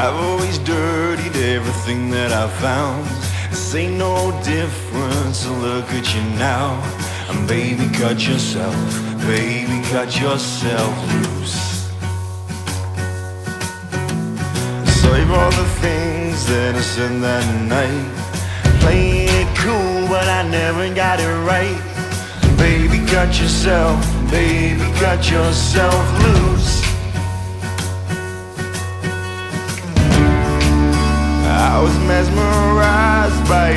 I've always dirtied everything that I found. This ain't no different, so look at you now. And baby, cut yourself loose. Save all the things that I said that night. Playing it cool, but I never got it right. Baby, cut yourself loose. I was mesmerized by